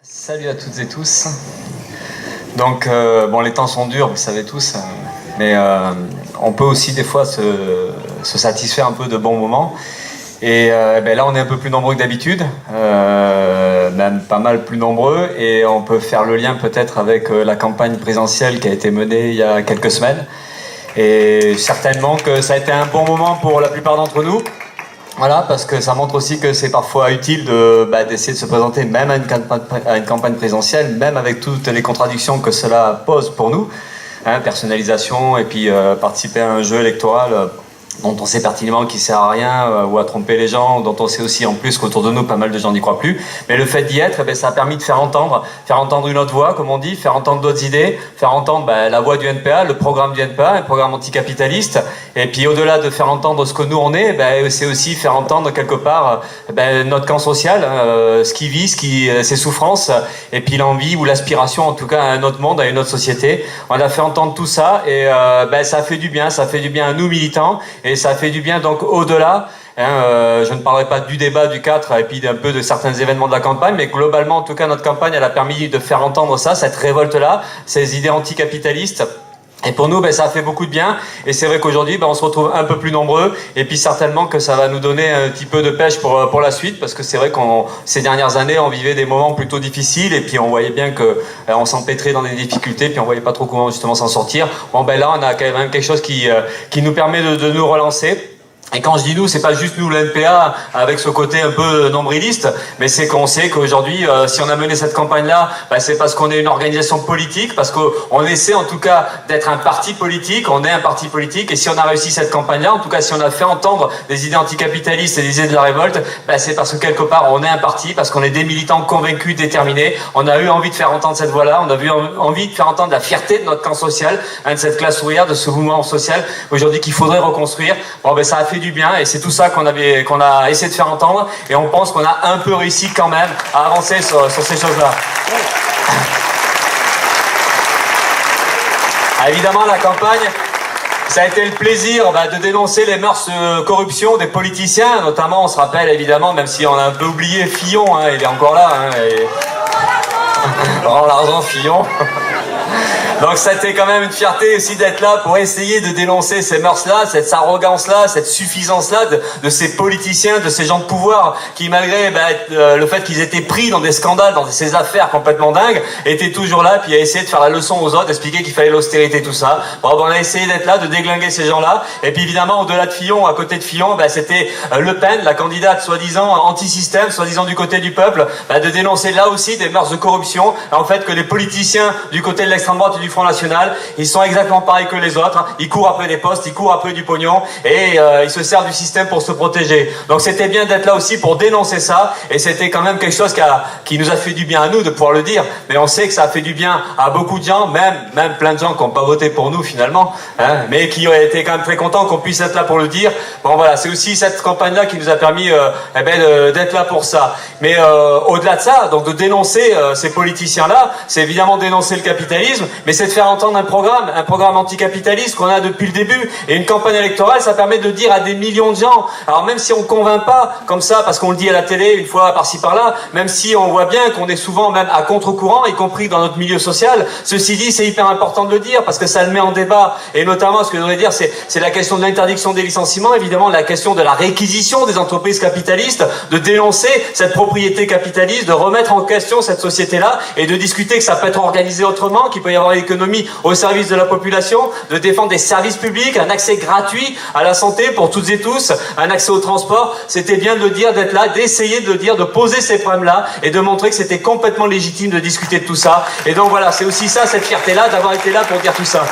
Salut à toutes et tous. Donc, bon, les temps sont durs, vous savez tous, mais on peut aussi des fois se satisfaire un peu de bons moments. Et là, on est un peu plus nombreux que d'habitude, même pas mal plus nombreux, et on peut faire le lien peut-être avec la campagne présidentielle qui a été menée il y a quelques semaines. Et certainement que ça a été un bon moment pour la plupart d'entre nous. Voilà, parce que ça montre aussi que c'est parfois utile d'essayer de se présenter même à une campagne présidentielle, même avec toutes les contradictions que cela pose pour nous. Personnalisation et puis participer à un jeu électoral dont on sait pertinemment qu'il sert à rien ou à tromper les gens, dont on sait aussi en plus qu'autour de nous pas mal de gens n'y croient plus. Mais le fait d'y être, ça a permis de faire entendre une autre voix, comme on dit, faire entendre d'autres idées, faire entendre la voix du NPA, le programme du NPA, un programme anticapitaliste. Et puis au-delà de faire entendre ce que nous on est, c'est aussi faire entendre quelque part notre camp social, ce qui vit, ses souffrances, et puis l'envie ou l'aspiration en tout cas à un autre monde, à une autre société. On a fait entendre tout ça et ça fait du bien à nous militants. Et ça fait du bien donc au-delà. Je ne parlerai pas du débat du 4 et puis un peu de certains événements de la campagne, mais globalement, en tout cas, notre campagne, elle a permis de faire entendre ça, cette révolte-là, ces idées anticapitalistes. Et pour nous, ça a fait beaucoup de bien. Et c'est vrai qu'aujourd'hui, on se retrouve un peu plus nombreux. Et puis certainement que ça va nous donner un petit peu de pêche pour la suite. Parce que c'est vrai qu'on ces dernières années, on vivait des moments plutôt difficiles. Et puis on voyait bien qu'on s'empêtrait dans des difficultés. Puis on voyait pas trop comment justement s'en sortir. Bon, là, on a quand même quelque chose qui nous permet de nous relancer. Et quand je dis nous, c'est pas juste nous, l'NPA, avec ce côté un peu nombriliste, mais c'est qu'on sait qu'aujourd'hui, si on a mené cette campagne-là, c'est parce qu'on est une organisation politique, parce qu'on essaie en tout cas d'être un parti politique, on est un parti politique, et si on a réussi cette campagne-là, en tout cas si on a fait entendre des idées anticapitalistes et des idées de la révolte, c'est parce que quelque part on est un parti, parce qu'on est des militants convaincus, déterminés, on a eu envie de faire entendre cette voix-là, on a eu envie de faire entendre la fierté de notre camp social, de cette classe ouvrière, de ce mouvement social, aujourd'hui qu'il faudrait reconstruire. Bon, ça a fait du bien et c'est tout ça qu'on a essayé de faire entendre et on pense qu'on a un peu réussi quand même à avancer sur ces choses-là. Évidemment, la campagne, ça a été le plaisir de dénoncer les mœurs de corruption des politiciens, notamment on se rappelle évidemment, même si on a un peu oublié Fillon, il est encore là, Laurent Larzan, Fillon. Donc c'était quand même une fierté aussi d'être là pour essayer de dénoncer ces mœurs-là, cette arrogance-là, cette suffisance-là de ces politiciens, de ces gens de pouvoir qui malgré le fait qu'ils étaient pris dans des scandales, dans ces affaires complètement dingues, étaient toujours là puis à essayer de faire la leçon aux autres, d'expliquer qu'il fallait l'austérité, tout ça. Bon, on a essayé d'être là, de déglinguer ces gens-là. Et puis évidemment au-delà de Fillon, à côté de Fillon, c'était Le Pen, la candidate soi-disant anti-système, soi-disant du côté du peuple, de dénoncer là aussi des mœurs de corruption. En fait que les politiciens du côté de l'extrême droite et du Front National, ils sont exactement pareils que les autres, ils courent après des postes, ils courent après du pognon et ils se servent du système pour se protéger. Donc c'était bien d'être là aussi pour dénoncer ça et c'était quand même quelque chose qui nous a fait du bien à nous de pouvoir le dire, mais on sait que ça a fait du bien à beaucoup de gens, même plein de gens qui n'ont pas voté pour nous finalement, mais qui ont été quand même très contents qu'on puisse être là pour le dire. Bon voilà, c'est aussi cette campagne-là qui nous a permis d'être là pour ça. Mais au-delà de ça, donc de dénoncer ces politiciens-là, c'est évidemment dénoncer le capitalisme, mais c'est de faire entendre un programme anticapitaliste qu'on a depuis le début. Et une campagne électorale, ça permet de dire à des millions de gens, alors même si on ne convainc pas comme ça, parce qu'on le dit à la télé une fois par-ci par-là, même si on voit bien qu'on est souvent même à contre-courant, y compris dans notre milieu social, ceci dit, c'est hyper important de le dire, parce que ça le met en débat. Et notamment, ce que je voudrais dire, c'est la question de l'interdiction des licenciements, évidemment, la question de la réquisition des entreprises capitalistes, de dénoncer cette propriété capitaliste, de remettre en question cette société-là, et de discuter que ça peut être organisé autrement, qu'il peut y avoir une économie au service de la population, de défendre des services publics, un accès gratuit à la santé pour toutes et tous, un accès au transport. C'était bien de le dire, d'être là, d'essayer de le dire, de poser ces problèmes-là et de montrer que c'était complètement légitime de discuter de tout ça. Et donc voilà, c'est aussi ça, cette fierté-là, d'avoir été là pour dire tout ça.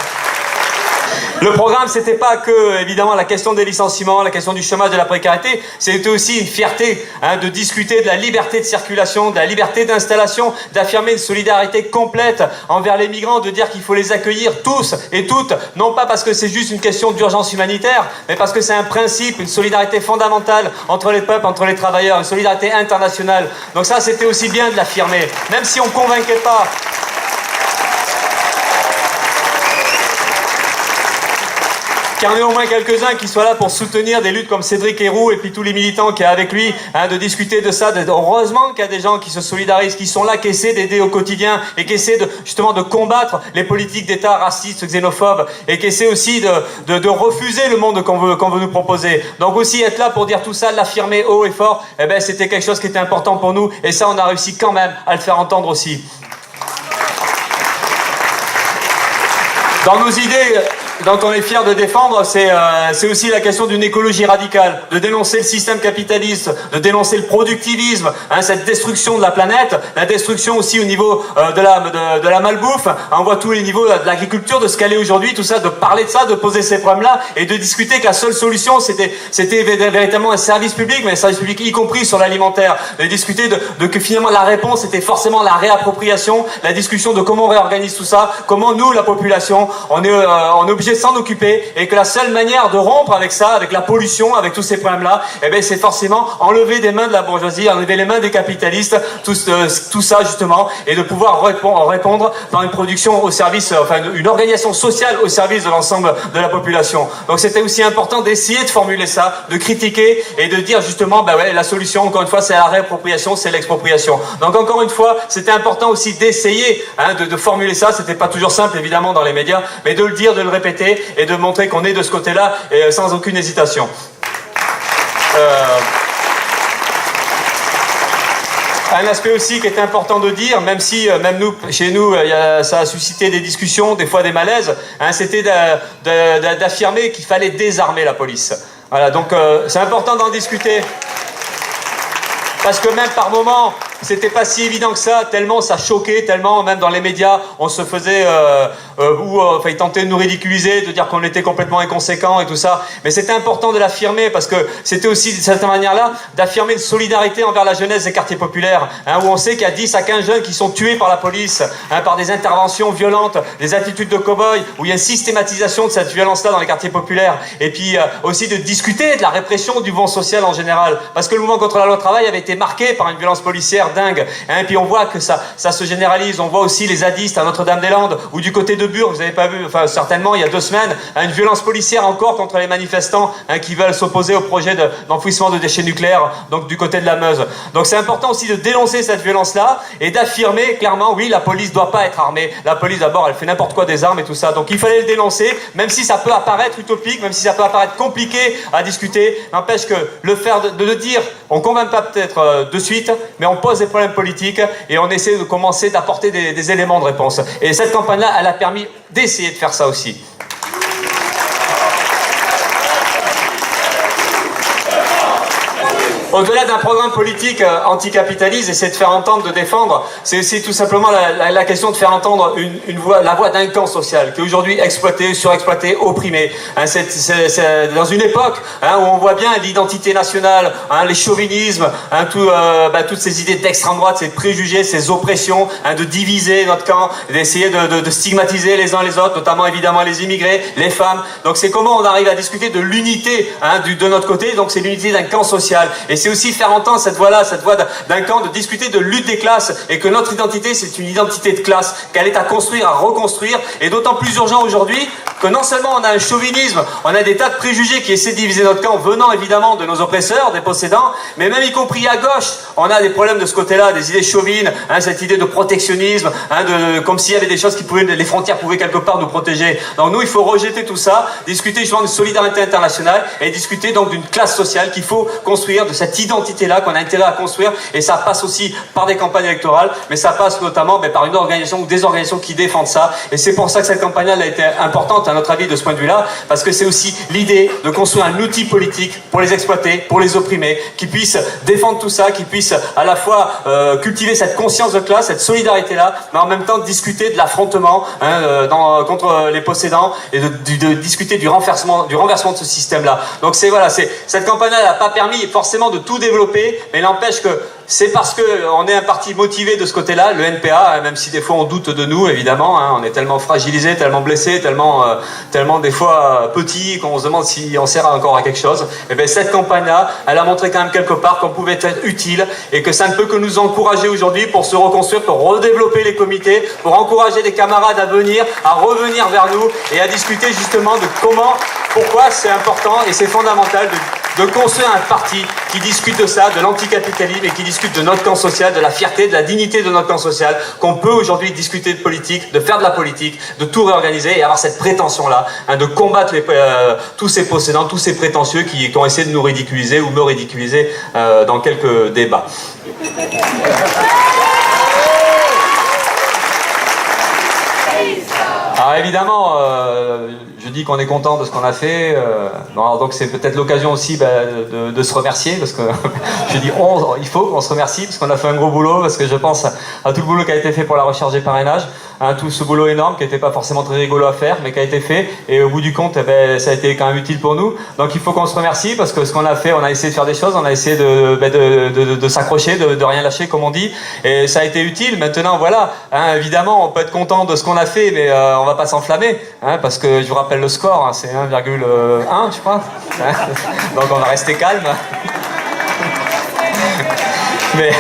Le programme, c'était pas que, évidemment, la question des licenciements, la question du chômage, de la précarité, c'était aussi une fierté de discuter de la liberté de circulation, de la liberté d'installation, d'affirmer une solidarité complète envers les migrants, de dire qu'il faut les accueillir tous et toutes, non pas parce que c'est juste une question d'urgence humanitaire, mais parce que c'est un principe, une solidarité fondamentale entre les peuples, entre les travailleurs, une solidarité internationale. Donc ça, c'était aussi bien de l'affirmer, même si on convainquait pas. qu'il y en ait au moins quelques-uns qui soient là pour soutenir des luttes comme Cédric Héroux et puis tous les militants qui est avec lui, hein, de discuter de ça. Heureusement qu'il y a des gens qui se solidarisent, qui sont là, qui essaient d'aider au quotidien et qui essaient justement de combattre les politiques d'État racistes, xénophobes et qui essaient aussi de refuser le monde qu'on veut nous proposer. Donc aussi être là pour dire tout ça, l'affirmer haut et fort, eh ben, c'était quelque chose qui était important pour nous et ça on a réussi quand même à le faire entendre aussi. Dans nos idées, dont on est fier de défendre, c'est aussi la question d'une écologie radicale, de dénoncer le système capitaliste, de dénoncer le productivisme, hein, cette destruction de la planète, la destruction aussi au niveau de la malbouffe. On voit tous les niveaux de l'agriculture, de ce qu'elle est aujourd'hui, tout ça, de parler de ça, de poser ces problèmes-là et de discuter que la seule solution, c'était véritablement un service public, mais un service public y compris sur l'alimentaire, de discuter de que finalement la réponse était forcément la réappropriation, la discussion de comment on réorganise tout ça, comment nous, la population, on est obligé de s'en occuper et que la seule manière de rompre avec ça, avec la pollution, avec tous ces problèmes-là, eh ben, c'est forcément enlever des mains de la bourgeoisie, enlever les mains des capitalistes, tout ça justement, et de pouvoir répondre dans une production au service, enfin une organisation sociale au service de l'ensemble de la population. Donc c'était aussi important d'essayer de formuler ça, de critiquer et de dire justement, bah ouais, la solution, encore une fois, c'est la réappropriation, c'est l'expropriation. Donc encore une fois, c'était important aussi d'essayer hein, de formuler ça. C'était pas toujours simple évidemment dans les médias, mais de le dire, de le répéter et de montrer qu'on est de ce côté-là et sans aucune hésitation. Un aspect aussi qui est important de dire, même si même nous, chez nous, ça a suscité des discussions, des fois des malaises, hein, c'était d'affirmer qu'il fallait désarmer la police. Voilà, donc c'est important d'en discuter. Parce que même par moments, c'était pas si évident que ça, tellement ça choquait, tellement même dans les médias, on se faisait, enfin ils tentaient de nous ridiculiser, de dire qu'on était complètement inconséquents et tout ça. Mais c'était important de l'affirmer parce que c'était aussi de cette manière-là d'affirmer une solidarité envers la jeunesse des quartiers populaires, hein, où on sait qu'il y a 10 à 15 jeunes qui sont tués par la police, hein, par des interventions violentes, des attitudes de cow-boy, où il y a une systématisation de cette violence-là dans les quartiers populaires. Et puis aussi de discuter de la répression du mouvement social en général, parce que le mouvement contre la loi travail avait été marqué par une violence policière dingue. Hein, et puis on voit que ça se généralise. On voit aussi les zadistes à Notre-Dame-des-Landes ou du côté de Bure, vous n'avez pas vu, enfin certainement il y a 2 semaines, une violence policière encore contre les manifestants hein, qui veulent s'opposer au projet d'enfouissement de déchets nucléaires, donc du côté de la Meuse. Donc c'est important aussi de dénoncer cette violence-là et d'affirmer clairement, oui, la police ne doit pas être armée. La police d'abord, elle fait n'importe quoi des armes et tout ça. Donc il fallait le dénoncer, même si ça peut apparaître utopique, même si ça peut apparaître compliqué à discuter. N'empêche que le faire, de le dire, on ne convainc pas peut-être de suite, mais on pose des problèmes politiques et on essaie de commencer d'apporter des éléments de réponse. Et cette campagne-là, elle a permis d'essayer de faire ça aussi. Au-delà d'un programme politique anticapitaliste, essayer de faire entendre, de défendre, c'est aussi tout simplement la question de faire entendre la voix d'un camp social qui est aujourd'hui exploité, surexploité, opprimé. Hein, c'est dans une époque hein, où on voit bien l'identité nationale, hein, les chauvinismes, hein, toutes ces idées d'extrême droite, ces préjugés, ces oppressions, hein, de diviser notre camp, d'essayer de stigmatiser les uns les autres, notamment évidemment les immigrés, les femmes. Donc c'est comment on arrive à discuter de l'unité hein, de notre côté, donc c'est l'unité d'un camp social. Et c'est aussi faire entendre cette voix d'un camp, de discuter de lutte des classes, et que notre identité, c'est une identité de classe, qu'elle est à construire, à reconstruire, et d'autant plus urgent aujourd'hui que non seulement on a un chauvinisme, on a des tas de préjugés qui essaient de diviser notre camp, venant évidemment de nos oppresseurs, des possédants, mais même y compris à gauche, on a des problèmes de ce côté-là, des idées chauvines, hein, cette idée de protectionnisme, hein, comme s'il y avait des choses qui pouvaient, les frontières pouvaient quelque part nous protéger. Donc nous, il faut rejeter tout ça, discuter justement de solidarité internationale, et discuter donc d'une classe sociale qu'il faut construire, de cette identité-là qu'on a intérêt à construire, et ça passe aussi par des campagnes électorales, mais ça passe notamment par une organisation ou des organisations qui défendent ça, et c'est pour ça que cette campagne-là a été importante à notre avis de ce point de vue-là, parce que c'est aussi l'idée de construire un outil politique pour les exploiter, pour les opprimer, qui puisse défendre tout ça, qui puisse à la fois cultiver cette conscience de classe, cette solidarité-là, mais en même temps discuter de l'affrontement hein, contre les possédants, et de discuter du renversement de ce système-là. Donc cette campagne-là n'a pas permis forcément de tout développer, mais n'empêche que c'est parce qu'on est un parti motivé de ce côté-là, le NPA, même si des fois on doute de nous, évidemment, hein, on est tellement fragilisé, tellement blessé, tellement tellement des fois petit qu'on se demande si on sert encore à quelque chose. Et bien cette campagne-là, elle a montré quand même quelque part qu'on pouvait être utile et que ça ne peut que nous encourager aujourd'hui pour se reconstruire, pour redévelopper les comités, pour encourager les camarades à venir, à revenir vers nous et à discuter justement de comment, pourquoi c'est important et c'est fondamental de construire un parti qui discute de ça, de l'anticapitalisme et qui discute de notre camp social, de la fierté, de la dignité de notre camp social, qu'on peut aujourd'hui discuter de politique, de faire de la politique, de tout réorganiser et avoir cette prétention-là, hein, de combattre tous ces possédants, tous ces prétentieux qui ont essayé de nous ridiculiser ou me ridiculiser dans quelques débats. Alors évidemment, je dis qu'on est content de ce qu'on a fait, donc c'est peut-être l'occasion aussi de se remercier, parce que je dis il faut qu'on se remercie, parce qu'on a fait un gros boulot, parce que je pense à tout le boulot qui a été fait pour la recherche des parrainages, hein, tout ce boulot énorme qui n'était pas forcément très rigolo à faire, mais qui a été fait, et au bout du compte, ça a été quand même utile pour nous, donc il faut qu'on se remercie, parce que ce qu'on a fait, on a essayé de faire des choses, on a essayé de s'accrocher, de rien lâcher, comme on dit, et ça a été utile. Maintenant, voilà, hein, évidemment, on peut être content de ce qu'on a fait, mais on va pas s'enflammer, hein, parce que je vous rappelle le score, hein, c'est 1,1 je crois, hein, donc on va rester calme. Mais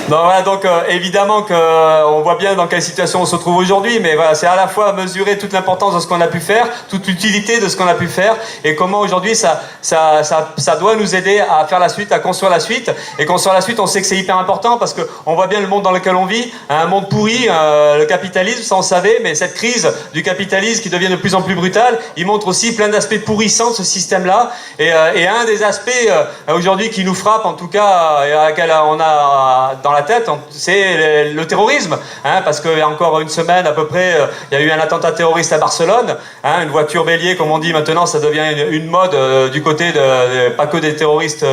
donc voilà, donc évidemment qu'on voit bien dans quelle situation on se trouve aujourd'hui, mais voilà, c'est à la fois mesurer toute l'importance de ce qu'on a pu faire, toute l'utilité de ce qu'on a pu faire, et comment aujourd'hui ça doit nous aider à faire la suite, à construire la suite. Et construire la suite, on sait que c'est hyper important parce qu'on voit bien le monde dans lequel on vit, un monde pourri, le capitalisme, ça on savait, mais cette crise du capitalisme qui devient de plus en plus brutale, il montre aussi plein d'aspects pourrissants de ce système-là. Et un des aspects aujourd'hui qui nous frappe, en tout cas, et à laquelle on a dans la tête, c'est le terrorisme, hein, parce qu'il y a encore une semaine à peu près, il y a eu un attentat terroriste à Barcelone, hein, une voiture bélier, comme on dit maintenant, ça devient une mode du côté pas que des terroristes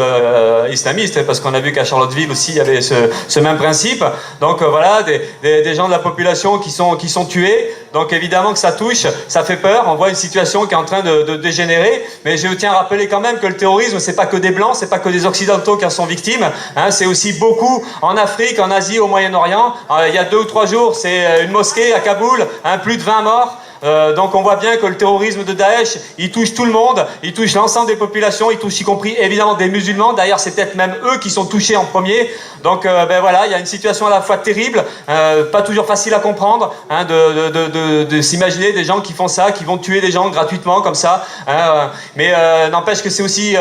islamistes, parce qu'on a vu qu'à Charlottesville aussi il y avait ce même principe. Donc voilà, des gens de la population qui sont tués. Donc évidemment que ça touche, ça fait peur, on voit une situation qui est en train de dégénérer, mais je tiens à rappeler quand même que le terrorisme, c'est pas que des blancs, c'est pas que des occidentaux qui en sont victimes, hein, c'est aussi beaucoup en Afrique, en Asie, au Moyen-Orient. Il y a 2 ou 3 jours, c'est une mosquée à Kaboul, hein, plus de 20 morts. Donc on voit bien que le terrorisme de Daesh, il touche tout le monde, il touche l'ensemble des populations, il touche y compris évidemment des musulmans. D'ailleurs c'est peut-être même eux qui sont touchés en premier. Donc voilà, il y a une situation à la fois terrible, pas toujours facile à comprendre, hein, de s'imaginer des gens qui font ça, qui vont tuer des gens gratuitement comme ça, hein, mais n'empêche que c'est aussi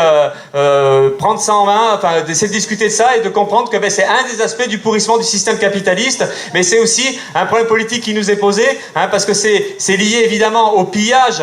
prendre ça en main, enfin d'essayer de discuter de ça et de comprendre que c'est un des aspects du pourrissement du système capitaliste, mais c'est aussi un problème politique qui nous est posé, hein, parce que c'est lié évidemment au pillage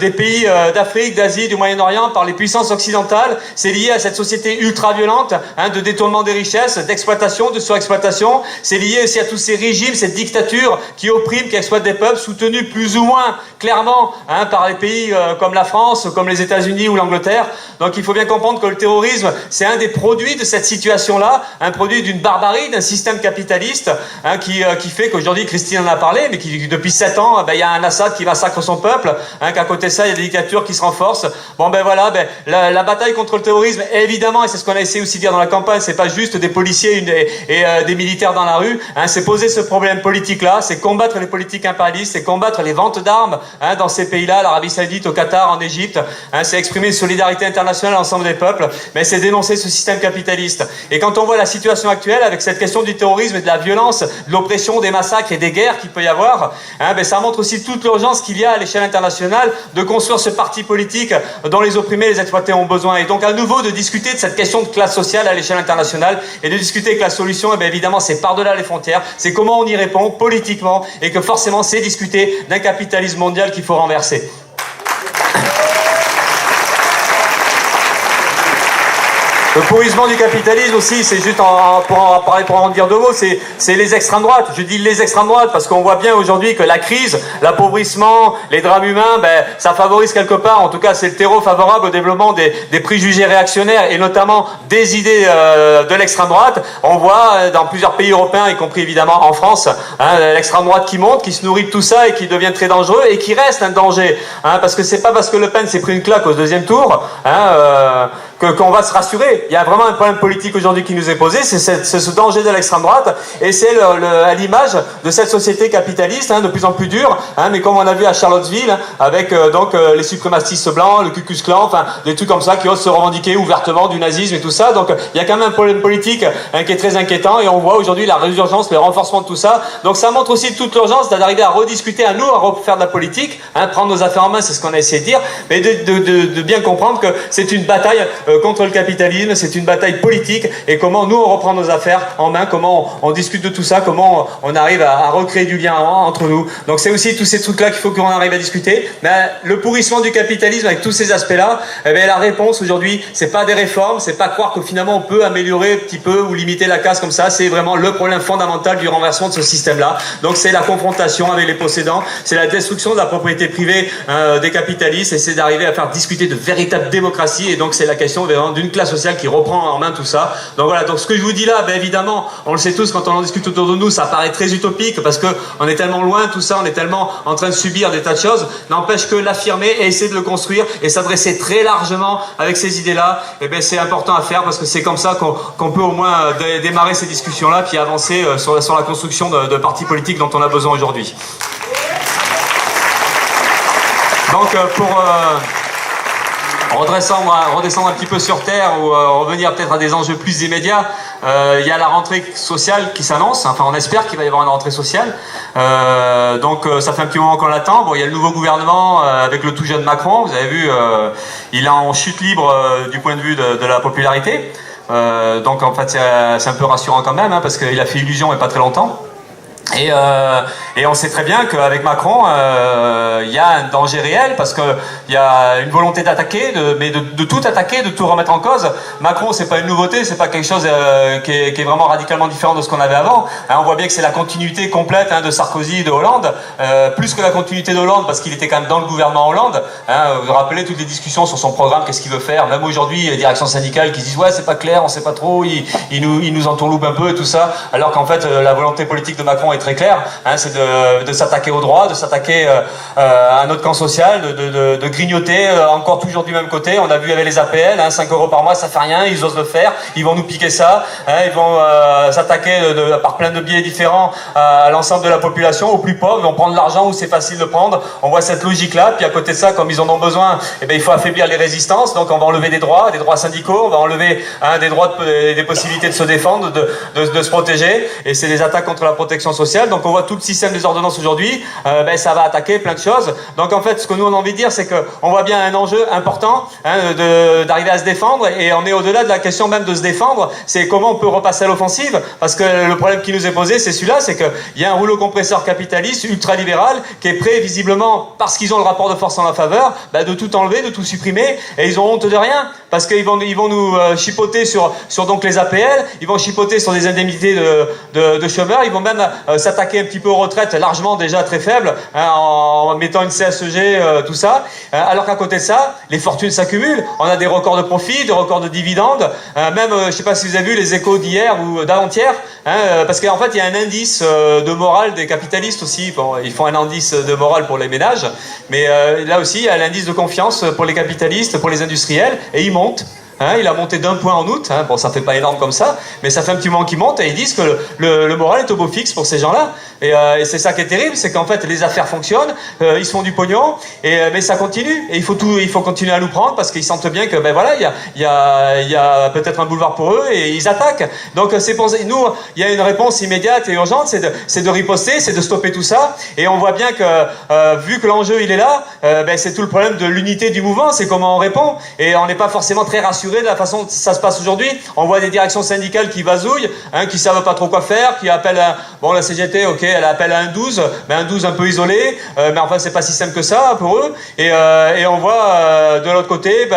des pays d'Afrique, d'Asie, du Moyen-Orient par les puissances occidentales. C'est lié à cette société ultra-violente, hein, de détournement des richesses, d'exploitation, de surexploitation. C'est lié aussi à tous ces régimes, cette dictature qui opprime, qui exploite des peuples, soutenus plus ou moins clairement, hein, par les pays comme la France, comme les États-Unis ou l'Angleterre. Donc il faut bien comprendre que le terrorisme, c'est un des produits de cette situation-là, un produit d'une barbarie, d'un système capitaliste, hein, qui fait qu'aujourd'hui, Christine en a parlé, mais qui depuis 7 ans, il y a un Assad qui massacre son peuple, hein, qu'à côté de ça, il y a des dictatures qui se renforcent. Bon voilà, la bataille contre le terrorisme, évidemment, et c'est ce qu'on a essayé aussi de dire dans la campagne, c'est pas juste des policiers et des militaires dans la rue, hein, c'est poser ce problème politique-là, c'est combattre les politiques impérialistes, c'est combattre les ventes d'armes, hein, dans ces pays-là, l'Arabie Saoudite, au Qatar, en Égypte, hein, c'est exprimer une solidarité internationale à l'ensemble des peuples, mais c'est dénoncer ce système capitaliste. Et quand on voit la situation actuelle avec cette question du terrorisme et de la violence, de l'oppression, des massacres et des guerres qu'il peut y avoir, hein, ça montre aussi toute l'urgence qu'il y a à l'échelle internationale de construire ce parti politique dont les opprimés et les exploités ont besoin. Et donc à nouveau de discuter de cette question de classe sociale à l'échelle internationale et de discuter que la solution, évidemment, c'est par-delà les frontières, c'est comment on y répond politiquement et que forcément c'est discuter d'un capitalisme mondial qu'il faut renverser. Le pourrissement du capitalisme aussi, c'est juste pour en dire 2 mots, c'est les extrêmes droites. Je dis les extrêmes droites parce qu'on voit bien aujourd'hui que la crise, l'appauvrissement, les drames humains, ça favorise quelque part, en tout cas c'est le terreau favorable au développement des préjugés réactionnaires et notamment des idées de l'extrême droite. On voit dans plusieurs pays européens, y compris évidemment en France, hein, l'extrême droite qui monte, qui se nourrit de tout ça et qui devient très dangereux et qui reste un danger. Hein, parce que c'est pas parce que Le Pen s'est pris une claque au 2e tour, hein, qu'on va se rassurer. Il y a vraiment un problème politique aujourd'hui qui nous est posé, c'est ce danger de l'extrême droite, et c'est à l'image de cette société capitaliste, de plus en plus dure, mais comme on a vu à Charlottesville, avec les suprémacistes blancs, le Ku Klux Klan, enfin des trucs comme ça qui osent se revendiquer ouvertement du nazisme et tout ça. Donc il y a quand même un problème politique qui est très inquiétant, et on voit aujourd'hui la résurgence, le renforcement de tout ça. Donc ça montre aussi toute l'urgence d'arriver à rediscuter à nous, à refaire de la politique, prendre nos affaires en main, c'est ce qu'on a essayé de dire, mais de bien comprendre que c'est une bataille contre le capitalisme, c'est une bataille politique, et comment nous on reprend nos affaires en main, comment on discute de tout ça, comment on arrive à recréer du lien entre nous. Donc c'est aussi tous ces trucs-là qu'il faut qu'on arrive à discuter. Mais le pourrissement du capitalisme avec tous ces aspects-là, la réponse aujourd'hui, c'est pas des réformes, c'est pas croire que finalement on peut améliorer un petit peu ou limiter la casse comme ça, c'est vraiment le problème fondamental du renversement de ce système-là. Donc c'est la confrontation avec les possédants, c'est la destruction de la propriété privée des capitalistes, et c'est d'arriver à faire discuter de véritable démocratie, et donc c'est la question d'une classe sociale qui reprend en main tout ça. Donc voilà, donc ce que je vous dis là, évidemment, on le sait tous, quand on en discute autour de nous, ça paraît très utopique, parce qu'on est tellement loin, tout ça, on est tellement en train de subir des tas de choses, n'empêche que l'affirmer et essayer de le construire, et s'adresser très largement avec ces idées-là, c'est important à faire, parce que c'est comme ça qu'on peut au moins démarrer ces discussions-là, puis avancer sur la construction de partis politiques dont on a besoin aujourd'hui. Donc pour redescendre un petit peu sur terre, ou revenir peut-être à des enjeux plus immédiats, il y a la rentrée sociale qui s'annonce, enfin on espère qu'il va y avoir une rentrée sociale, donc ça fait un petit moment qu'on l'attend. Bon, il y a le nouveau gouvernement avec le tout jeune Macron, vous avez vu, il est en chute libre du point de vue de la popularité, donc en fait c'est un peu rassurant quand même, parce qu'il a fait illusion il n'y a pas très longtemps. Et on sait très bien qu'avec Macron, il y a un danger réel, parce qu'il y a une volonté d'attaquer, mais de tout attaquer, de tout remettre en cause. Macron, c'est pas une nouveauté, c'est pas quelque chose qui est vraiment radicalement différent de ce qu'on avait avant. On voit bien que c'est la continuité complète de Sarkozy et de Hollande, plus que la continuité de Hollande, parce qu'il était quand même dans le gouvernement Hollande. Vous vous rappelez toutes les discussions sur son programme, qu'est-ce qu'il veut faire. Même aujourd'hui, les directions syndicales qui disent ouais, c'est pas clair, on sait pas trop, il nous entourloupe un peu et tout ça, alors qu'en fait la volonté politique de Macron est très clair, c'est de s'attaquer aux droits, de s'attaquer à notre camp social, de grignoter encore toujours du même côté. On a vu avec les APL, 5 € par mois, ça fait rien, ils osent le faire, ils vont nous piquer ça, ils vont s'attaquer par plein de biais différents à l'ensemble de la population, aux plus pauvres, ils vont prendre l'argent où c'est facile de prendre. On voit cette logique-là, puis à côté de ça, comme ils en ont besoin, il faut affaiblir les résistances, donc on va enlever des droits syndicaux, on va enlever des droits, des possibilités de se défendre, de se protéger, et c'est des attaques contre la protection sociale. Donc on voit tout le système des ordonnances aujourd'hui, ça va attaquer plein de choses. Donc en fait, ce que nous on a envie de dire, c'est qu'on voit bien un enjeu important d'arriver à se défendre, et on est au-delà de la question même de se défendre, c'est comment on peut repasser à l'offensive, parce que le problème qui nous est posé, c'est celui-là, c'est qu'il y a un rouleau compresseur capitaliste, ultralibéral, qui est prêt, visiblement, parce qu'ils ont le rapport de force en leur faveur, de tout enlever, de tout supprimer, et ils ont honte de rien, parce qu'ils vont nous chipoter sur donc les APL, ils vont chipoter sur des indemnités de chômeurs, ils vont même s'attaquer un petit peu aux retraites largement déjà très faibles, en mettant une CSG, tout ça, alors qu'à côté de ça, les fortunes s'accumulent, on a des records de profit, des records de dividendes, même, je sais pas si vous avez vu les échos d'hier ou d'avant-hier, parce qu'en fait il y a un indice de morale des capitalistes aussi. Bon, ils font un indice de morale pour les ménages, mais là aussi il y a l'indice de confiance pour les capitalistes, pour les industriels, et il monte. Il a monté d'1 point en août, bon ça fait pas énorme comme ça, mais ça fait un petit moment qu'il monte, et ils disent que le moral est au beau fixe pour ces gens-là, et c'est ça qui est terrible, c'est qu'en fait les affaires fonctionnent, ils se font du pognon, mais ça continue, et il faut continuer à nous prendre, parce qu'ils sentent bien que voilà, il y a peut-être un boulevard pour eux, et ils attaquent. Donc c'est pour nous, il y a une réponse immédiate et urgente, c'est de riposter, c'est de stopper tout ça, et on voit bien que vu que l'enjeu il est là, c'est tout le problème de l'unité du mouvement, c'est comment on répond, et on n'est pas forcément très rassuré de la façon dont ça se passe aujourd'hui. On voit des directions syndicales qui vasouillent, qui savent pas trop quoi faire, qui appellent la CGT, ok, elle appelle à un 12, mais un 12 un peu isolé, mais enfin c'est pas si simple que ça pour eux, et on voit de l'autre côté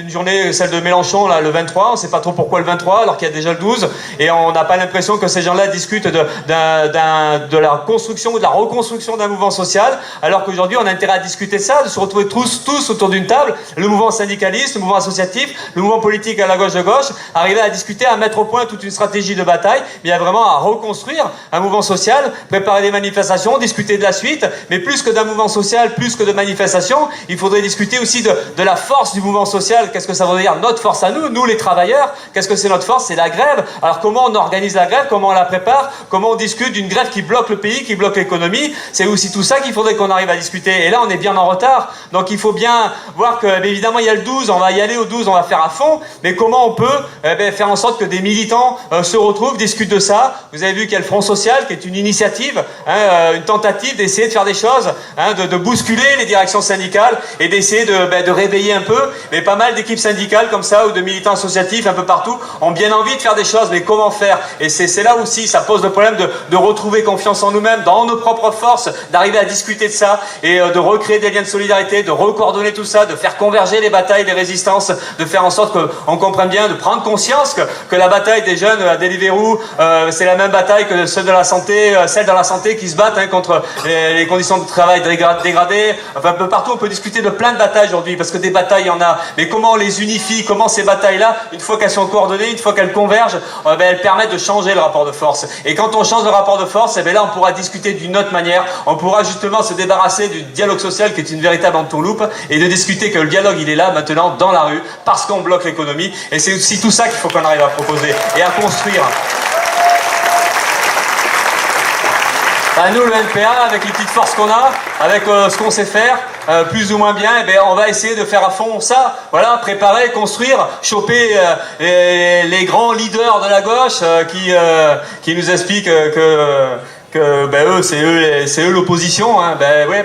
une journée, celle de Mélenchon là, le 23, on sait pas trop pourquoi le 23 alors qu'il y a déjà le 12, et on n'a pas l'impression que ces gens-là discutent de la construction ou de la reconstruction d'un mouvement social, alors qu'aujourd'hui on a intérêt à discuter de ça, de se retrouver tous autour d'une table, le mouvement syndicaliste, le mouvement associatif, le mouvement politique à la gauche de gauche, arriver à discuter, à mettre au point toute une stratégie de bataille, mais il y a vraiment à reconstruire un mouvement social, préparer des manifestations, discuter de la suite, mais plus que d'un mouvement social, plus que de manifestations, il faudrait discuter aussi de la force du mouvement social. Qu'est-ce que ça veut dire, notre force à nous les travailleurs? Qu'est-ce que c'est notre force? C'est la grève. Alors comment on organise la grève? Comment on la prépare? Comment on discute d'une grève qui bloque le pays, qui bloque l'économie? C'est aussi tout ça qu'il faudrait qu'on arrive à discuter. Et là, on est bien en retard. Donc il faut bien voir que, évidemment, il y a le 12, on va y aller au 12, on va faire à fond. Mais comment on peut faire en sorte que des militants se retrouvent, discutent de ça? Vous avez vu qu'il y a le Front Social, qui est une initiative, une tentative d'essayer de faire des choses, de bousculer les directions syndicales et d'essayer de réveiller un peu. Mais pas mal d'équipes syndicales comme ça, ou de militants associatifs un peu partout, ont bien envie de faire des choses, mais comment faire? Et c'est là aussi, ça pose le problème de retrouver confiance en nous-mêmes, dans nos propres forces, d'arriver à discuter de ça, et de recréer des liens de solidarité, de recoordonner tout ça, de faire converger les batailles, les résistances, de faire en sorte qu'on comprenne bien, de prendre conscience que la bataille des jeunes à Deliveroo, c'est la même bataille que celle de la santé, qui se battent contre les conditions de travail dégradées. Enfin, un peu partout, on peut discuter de plein de batailles aujourd'hui, parce que des batailles, il y en a. Mais comment on les unifie? Comment ces batailles-là, une fois qu'elles sont coordonnées, une fois qu'elles convergent, elles permettent de changer le rapport de force. Et quand on change le rapport de force, là, on pourra discuter d'une autre manière. On pourra justement se débarrasser du dialogue social, qui est une véritable entourloupe, et de discuter que le dialogue, il est là, maintenant, dans la rue, parce qu'on bloque l'économie. Et c'est aussi tout ça qu'il faut qu'on arrive à proposer et à construire. Nous, le NPA, avec les petites forces qu'on a, avec ce qu'on sait faire, plus ou moins bien, on va essayer de faire à fond ça. Voilà, préparer, construire, choper les grands leaders de la gauche qui nous expliquent que eux, c'est eux l'opposition.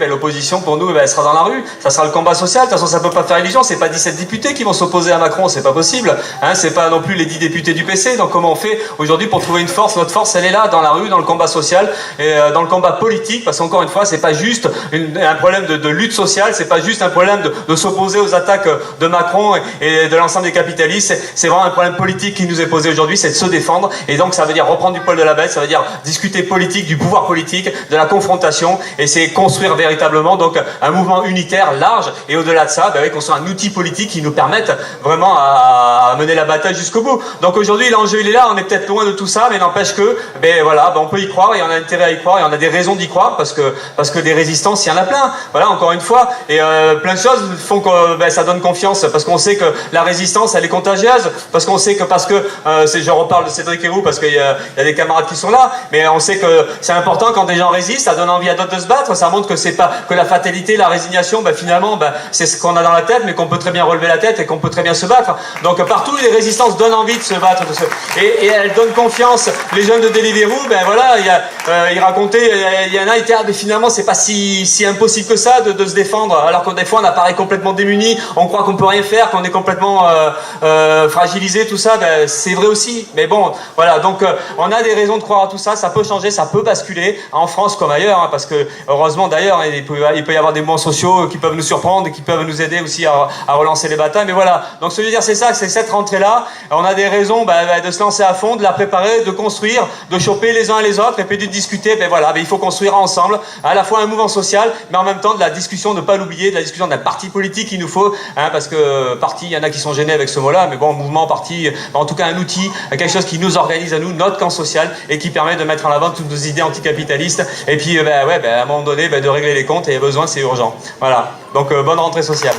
L'opposition pour nous, elle sera dans la rue. Ça sera le combat social. De toute façon, ça peut pas faire illusion. C'est pas 17 députés qui vont s'opposer à Macron, c'est pas possible. C'est pas non plus les 10 députés du PC. Donc comment on fait aujourd'hui pour trouver une force? Notre force, elle est là, dans la rue, dans le combat social, et dans le combat politique. Parce qu'encore une fois, c'est pas juste un problème de lutte sociale. C'est pas juste un problème de s'opposer aux attaques de Macron et de l'ensemble des capitalistes. C'est vraiment un problème politique qui nous est posé aujourd'hui. C'est de se défendre. Et donc, ça veut dire reprendre du poil de la bête. Ça veut dire discuter politique, du pouvoir politique, de la confrontation, et c'est construire véritablement donc un mouvement unitaire large, et au-delà de ça, construire un outil politique qui nous permette vraiment à mener la bataille jusqu'au bout. Donc aujourd'hui, l'enjeu il est là, on est peut-être loin de tout ça, mais n'empêche que on peut y croire, et on a intérêt à y croire, et on a des raisons d'y croire, parce que des résistances, il y en a plein. Voilà, encore une fois, et plein de choses font que ça donne confiance, parce qu'on sait que la résistance, elle est contagieuse, parce qu'on sait que je reparle de Cédric Héroux, parce qu'il y a des camarades qui sont là, mais on sait que c'est important quand des gens résistent, ça donne envie à d'autres de se battre, ça montre que c'est pas que la fatalité, la résignation, finalement, c'est ce qu'on a dans la tête, mais qu'on peut très bien relever la tête et qu'on peut très bien se battre. Donc partout, les résistances donnent envie de se battre, et elles donnent confiance. Les jeunes de Deliveroo, ils racontaient, il y en a qui étaient, mais finalement, c'est pas si impossible que ça de se défendre, alors que des fois, on apparaît complètement démuni, on croit qu'on peut rien faire, qu'on est complètement fragilisé, tout ça, c'est vrai aussi. Mais bon, voilà, donc on a des raisons de croire à tout ça, ça peut changer, ça peut basculer, en France comme ailleurs, parce que heureusement d'ailleurs, il peut y avoir des mouvements sociaux qui peuvent nous surprendre et qui peuvent nous aider aussi à relancer les batailles. Mais voilà, donc ce que je veux dire, c'est ça, c'est cette rentrée-là, on a des raisons de se lancer à fond, de la préparer, de construire, de choper les uns et les autres, et puis de discuter. Il faut construire ensemble, à la fois un mouvement social, mais en même temps de la discussion, ne pas l'oublier, de la discussion d'un parti politique, il nous faut, parce que parti, il y en a qui sont gênés avec ce mot-là, mais bon, mouvement, parti, en tout cas un outil, quelque chose qui nous organise à nous, notre camp social, et qui permet de mettre en avant toutes nos idées anticapitalistes, et puis à un moment donné, de régler les comptes, et besoin, c'est urgent. Voilà, donc bonne rentrée sociale.